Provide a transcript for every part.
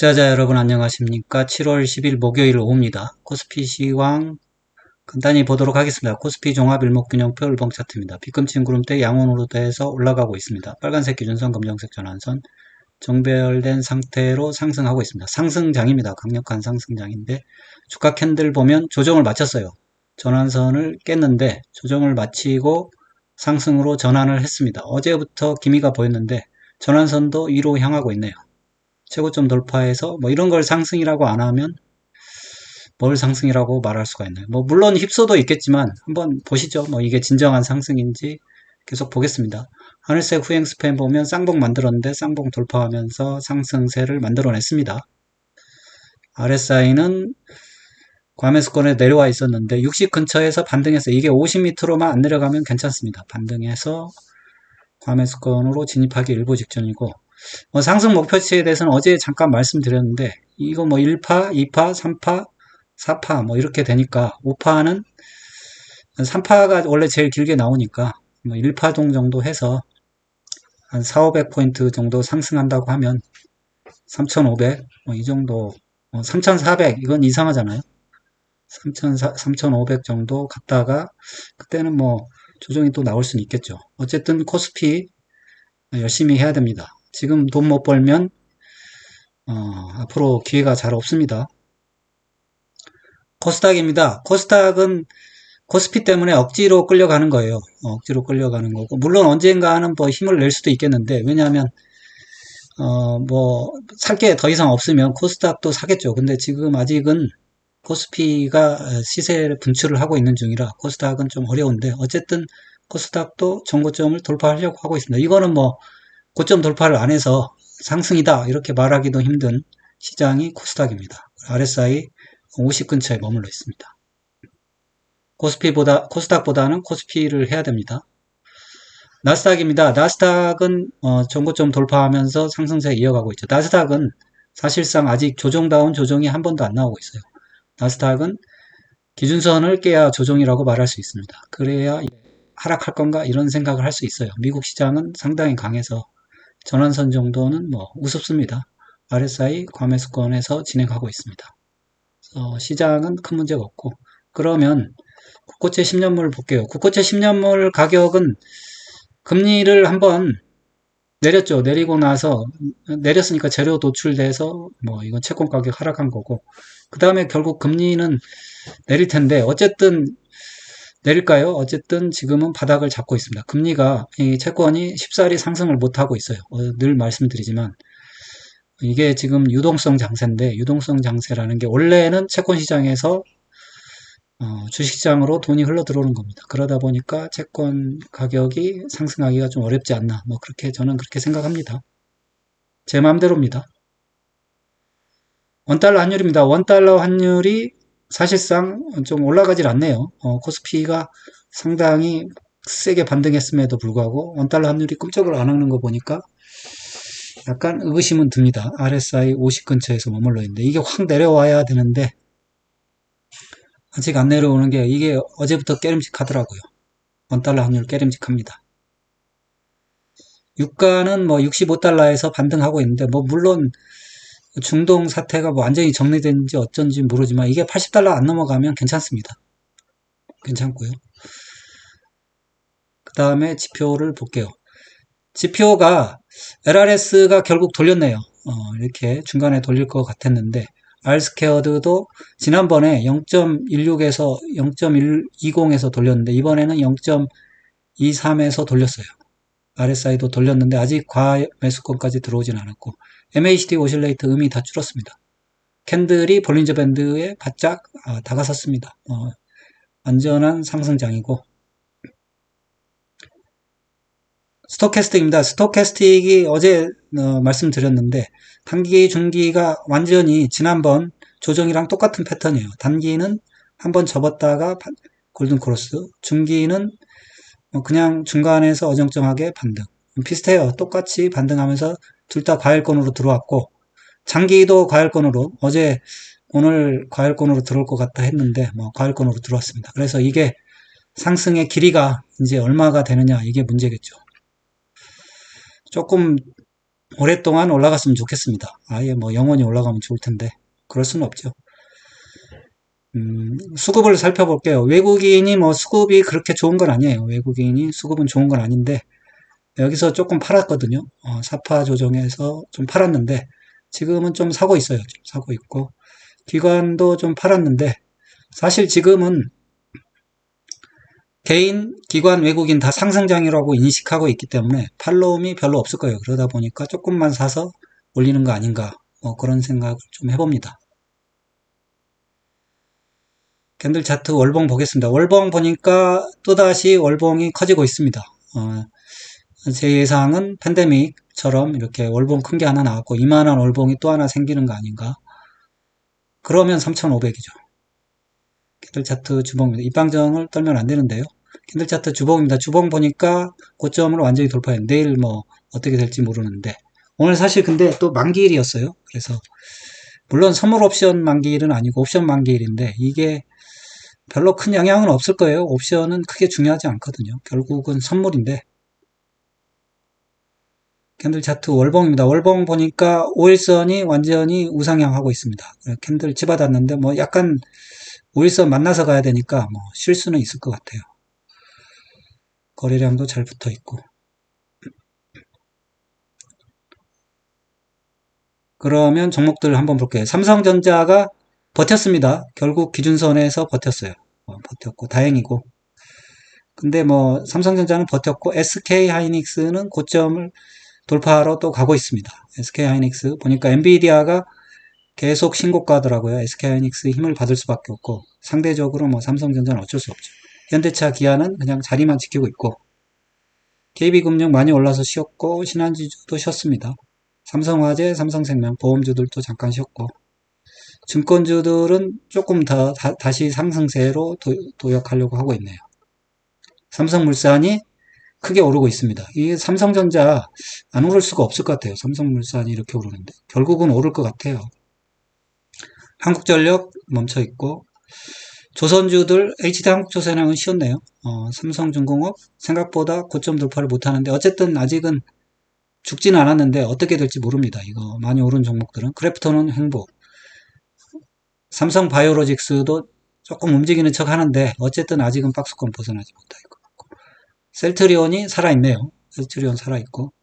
투자자 여러분 안녕하십니까? 7월 10일 목요일 오후입니다. 코스피 시황 간단히 보도록 하겠습니다. 코스피 종합 일목균형표 일봉 차트입니다. 빗금친 구름대 양원으로 돼서 올라가고 있습니다. 빨간색 기준선, 검정색 전환선 정배열된 상태로 상승하고 있습니다. 상승장입니다. 강력한 상승장인데 주가 캔들 보면 조정을 마쳤어요. 전환선을 깼는데 조정을 마치고 상승으로 전환을 했습니다. 어제부터 기미가 보였는데 전환선도 위로 향하고 있네요. 최고점 돌파해서 뭐 이런 걸 상승이라고 안 하면 뭘 상승이라고 말할 수가 있나요? 뭐 물론 휩소도 있겠지만 한번 보시죠. 뭐 이게 진정한 상승인지 계속 보겠습니다. 하늘색 후행 스팬 보면 쌍봉 만들었는데 쌍봉 돌파하면서 상승세를 만들어냈습니다. RSI는 과매수권에 내려와 있었는데 60 근처에서 반등해서 이게 50m로만 안 내려가면 괜찮습니다. 반등해서 과매수권으로 진입하기 일보 직전이고 상승 목표치에 대해서는 어제 잠깐 말씀드렸는데 이거 뭐 1파, 2파, 3파, 4파 뭐 이렇게 되니까 5파는 3파가 원래 제일 길게 나오니까 뭐 1파동 정도 해서 한 4, 500포인트 정도 상승한다고 하면 3,500, 뭐 이 정도, 3,400 이건 이상하잖아요. 3,500 정도 갔다가 그때는 뭐 조정이 또 나올 수는 있겠죠. 어쨌든 코스피 열심히 해야 됩니다. 지금 돈 못 벌면 앞으로 기회가 잘 없습니다. 코스닥입니다. 코스닥은 코스피 때문에 억지로 끌려가는 거예요. 억지로 끌려가는 거고 물론 언젠가는 뭐 힘을 낼 수도 있겠는데 왜냐하면 뭐 살 게 더 이상 없으면 코스닥도 사겠죠. 근데 지금 아직은 코스피가 시세를 분출을 하고 있는 중이라 코스닥은 좀 어려운데 어쨌든 코스닥도 전고점을 돌파하려고 하고 있습니다. 이거는 뭐 고점 돌파를 안 해서 상승이다 이렇게 말하기도 힘든 시장이 코스닥입니다. RSI 50 근처에 머물러 있습니다. 코스닥보다는 코스피를 해야 됩니다. 나스닥입니다. 나스닥은 전고점 돌파하면서 상승세 이어가고 있죠. 나스닥은 사실상 아직 조정다운 조정이 한 번도 안 나오고 있어요. 나스닥은 기준선을 깨야 조정이라고 말할 수 있습니다. 그래야 하락할 건가 이런 생각을 할 수 있어요. 미국 시장은 상당히 강해서 전환선 정도는 뭐 우습습니다. RSI 과매수권에서 진행하고 있습니다. 시장은 큰 문제가 없고 그러면 국고채 10년물 볼게요. 국고채 10년물 가격은 금리를 한번 내렸죠. 내리고 나서 내렸으니까 재료 도출돼서 뭐 이건 채권 가격 하락한 거고 그 다음에 결국 금리는 내릴 텐데 어쨌든 내릴까요? 어쨌든 지금은 바닥을 잡고 있습니다. 금리가 이 채권이 쉽사리 상승을 못하고 있어요. 늘 말씀드리지만 이게 지금 유동성 장세인데 유동성 장세라는 게 원래는 채권 시장에서 주식시장으로 돈이 흘러 들어오는 겁니다. 그러다 보니까 채권 가격이 상승하기가 좀 어렵지 않나 뭐 그렇게 저는 그렇게 생각합니다. 제 마음대로입니다. 원달러 환율입니다. 원달러 환율이 사실상 좀 올라가질 않네요. 코스피가 상당히 세게 반등했음에도 불구하고 원달러 환율이 꿈쩍을 안 하는 거 보니까 약간 의구심은 듭니다. RSI 50 근처에서 머물러 있는데 이게 확 내려와야 되는데 아직 안 내려오는 게 이게 어제부터 깨름직하더라고요. 원달러 환율 깨름직합니다. 유가는 뭐 65달러에서 반등하고 있는데 뭐 물론 중동 사태가 뭐 완전히 정리된지 어쩐지 모르지만 이게 80달러 안 넘어가면 괜찮습니다. 괜찮고요. 그 다음에 지표를 볼게요. 지표가 LRS가 결국 돌렸네요. 이렇게 중간에 돌릴 것 같았는데 R스퀘어드도 지난번에 0.16에서 0.120에서 돌렸는데 이번에는 0.23에서 돌렸어요. RSI도 돌렸는데 아직 과매수권까지 들어오진 않았고 MACD 오실레이터 음이 다 줄었습니다. 캔들이 볼린저 밴드에 바짝 다가섰습니다. 완전한 상승장이고 스토캐스틱입니다. 스토캐스틱이 어제 말씀드렸는데 단기, 중기가 완전히 지난번 조정이랑 똑같은 패턴이에요. 단기는 한번 접었다가 골든크로스, 중기는 그냥 중간에서 어정쩡하게 반등. 비슷해요. 똑같이 반등하면서 둘 다 과열권으로 들어왔고 장기도 과열권으로 오늘 과열권으로 들어올 것 같다 했는데 과열권으로 들어왔습니다. 그래서 이게 상승의 길이가 이제 얼마가 되느냐 이게 문제겠죠. 조금 오랫동안 올라갔으면 좋겠습니다. 아예 뭐 영원히 올라가면 좋을 텐데 그럴 수는 없죠. 수급을 살펴볼게요. 외국인이 뭐 수급이 그렇게 좋은 건 아니에요. 외국인이 수급은 좋은 건 아닌데 여기서 조금 팔았거든요. 사파 조정에서 좀 팔았는데 지금은 좀 사고 있어요. 좀 사고 있고 기관도 좀 팔았는데 사실 지금은 개인, 기관, 외국인 다 상승장이라고 인식하고 있기 때문에 팔로움이 별로 없을 거예요. 그러다 보니까 조금만 사서 올리는 거 아닌가 뭐 그런 생각을 좀 해봅니다. 캔들 차트 월봉 보겠습니다. 월봉 보니까 또다시 월봉이 커지고 있습니다. 제 예상은 팬데믹처럼 이렇게 월봉 큰 게 하나 나왔고 이만한 월봉이 또 하나 생기는 거 아닌가. 그러면 3,500이죠. 캔들 차트 주봉입니다. 입방정을 떨면 안 되는데요. 캔들 차트 주봉입니다. 주봉 보니까 고점을 완전히 돌파해요. 내일 뭐 어떻게 될지 모르는데 오늘 사실 근데 또 만기일이었어요. 그래서 물론 선물 옵션 만기일은 아니고 옵션 만기일인데 이게 별로 큰 영향은 없을 거예요. 옵션은 크게 중요하지 않거든요. 결국은 선물인데 캔들 차트 월봉입니다. 월봉 보니까 5일선이 완전히 우상향하고 있습니다. 캔들 집어놨는데 뭐 약간 5일선 만나서 가야 되니까 뭐 쉴 수는 있을 것 같아요. 거래량도 잘 붙어 있고. 그러면 종목들 한번 볼게요. 삼성전자가 버텼습니다. 결국 기준선에서 버텼어요. 버텼고 다행이고. 근데 뭐 삼성전자는 버텼고 SK 하이닉스는 고점을 돌파하러 또 가고 있습니다. SK 하이닉스 보니까 엔비디아가 계속 신고가더라고요. SK 하이닉스 힘을 받을 수밖에 없고 상대적으로 뭐 삼성전자는 어쩔 수 없죠. 현대차 기아는 그냥 자리만 지키고 있고 KB금융 많이 올라서 쉬었고 신한지주도 쉬었습니다. 삼성화재, 삼성생명, 보험주들도 잠깐 쉬었고 증권주들은 조금 더 다시 상승세로 도약하려고 하고 있네요. 삼성물산이 크게 오르고 있습니다. 이 삼성전자 안 오를 수가 없을 것 같아요. 삼성물산이 이렇게 오르는데 결국은 오를 것 같아요. 한국전력 멈춰 있고 조선주들 HD한국조선행은 쉬었네요. 삼성중공업 생각보다 고점 돌파를 못하는데 어쨌든 아직은 죽지는 않았는데 어떻게 될지 모릅니다. 이거 많이 오른 종목들은 크래프톤은 행복, 삼성바이오로직스도 조금 움직이는 척 하는데 어쨌든 아직은 박스권 벗어나지 못하고 셀트리온이 살아있네요. 셀트리온 살아있고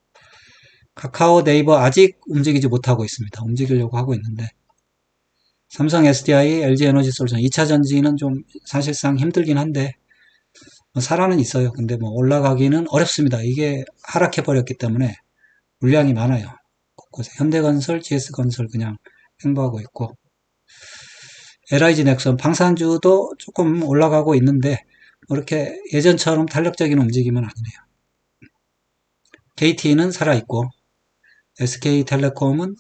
카카오 네이버 아직 움직이지 못하고 있습니다. 움직이려고 하고 있는데 삼성 SDI, LG에너지솔루션 2차전지는 좀 사실상 힘들긴 한데 뭐 살아는 있어요. 근데 뭐 올라가기는 어렵습니다. 이게 하락해버렸기 때문에 물량이 많아요. 곳곳에 현대건설, GS건설 그냥 횡보하고 있고 LIG 넥슨 방산주도 조금 올라가고 있는데 뭐 이렇게 예전처럼 탄력적인 움직임은 아니네요. KT는 살아있고 SK텔레콤은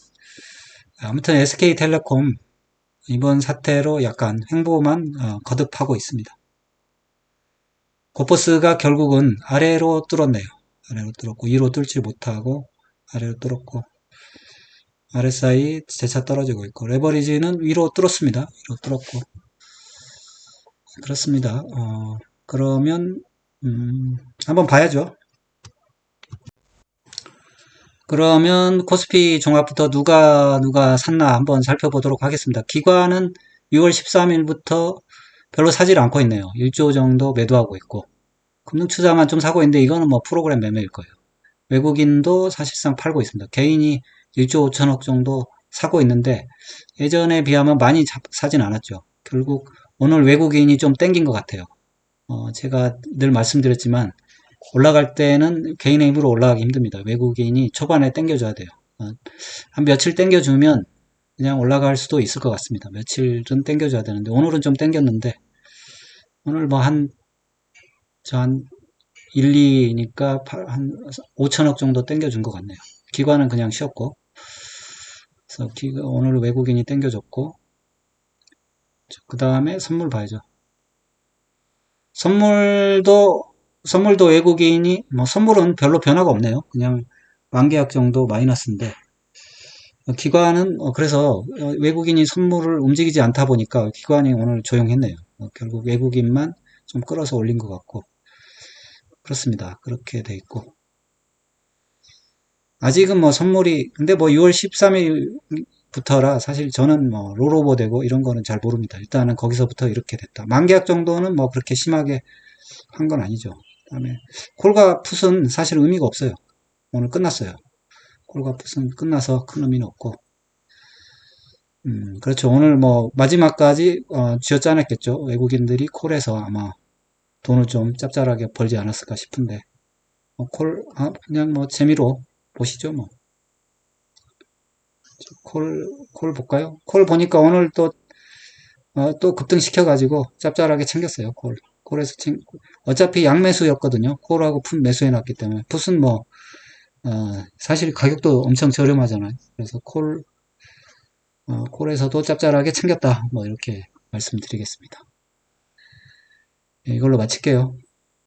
아무튼 SK텔레콤 이번 사태로 약간 횡보만 거듭하고 있습니다. 고퍼스가 결국은 아래로 뚫었네요. 아래로 뚫었고 위로 뚫지 못하고 아래로 뚫었고 RSI 재차 떨어지고 있고 레버리지는 위로 뚫었습니다. 위로 뚫었고 그렇습니다. 그러면 한번 봐야죠. 그러면 코스피 종합부터 누가 샀나 한번 살펴보도록 하겠습니다. 기관은 6월 13일부터 별로 사질 않고 있네요. 1조 정도 매도하고 있고 금융투자만 좀 사고 있는데 이거는 뭐 프로그램 매매일 거예요. 외국인도 사실상 팔고 있습니다. 개인이 1조 5천억 정도 사고 있는데 예전에 비하면 많이 사진 않았죠. 결국 오늘 외국인이 좀 땡긴 것 같아요. 제가 늘 말씀드렸지만 올라갈 때는 개인의 힘으로 올라가기 힘듭니다. 외국인이 초반에 땡겨줘야 돼요. 한 며칠 땡겨주면 그냥 올라갈 수도 있을 것 같습니다. 며칠은 땡겨줘야 되는데 오늘은 좀 땡겼는데 오늘 뭐 한 1, 2니까 한 5천억 정도 땡겨준 것 같네요. 기관은 그냥 쉬었고 그래서 오늘 외국인이 땡겨줬고 그 다음에 선물 봐야죠. 선물도 외국인이 뭐 선물은 별로 변화가 없네요. 그냥 만계약 정도 마이너스인데 기관은 그래서 외국인이 선물을 움직이지 않다 보니까 기관이 오늘 조용했네요. 결국 외국인만 좀 끌어서 올린 것 같고 그렇습니다. 그렇게 돼 있고 아직은 뭐 선물이, 근데 뭐 6월 13일부터라 사실 저는 뭐 롤오버 되고 이런 거는 잘 모릅니다. 일단은 거기서부터 이렇게 됐다. 만계약 정도는 뭐 그렇게 심하게 한 건 아니죠. 그다음에 콜과 풋은 사실 의미가 없어요. 오늘 끝났어요. 콜과 풋은 끝나서 큰 의미는 없고, 그렇죠. 오늘 뭐 마지막까지 쥐어짜냈겠죠. 외국인들이 콜에서 아마 돈을 좀 짭짤하게 벌지 않았을까 싶은데, 그냥 뭐 재미로 보시죠, 뭐. 콜 볼까요? 콜 보니까 오늘 또 급등시켜가지고 짭짤하게 챙겼어요, 콜. 콜에서 어차피 양매수였거든요. 콜하고 풋 매수해놨기 때문에. 풋은 뭐, 사실 가격도 엄청 저렴하잖아요. 그래서 콜에서도 짭짤하게 챙겼다. 뭐 이렇게 말씀드리겠습니다. 예, 이걸로 마칠게요.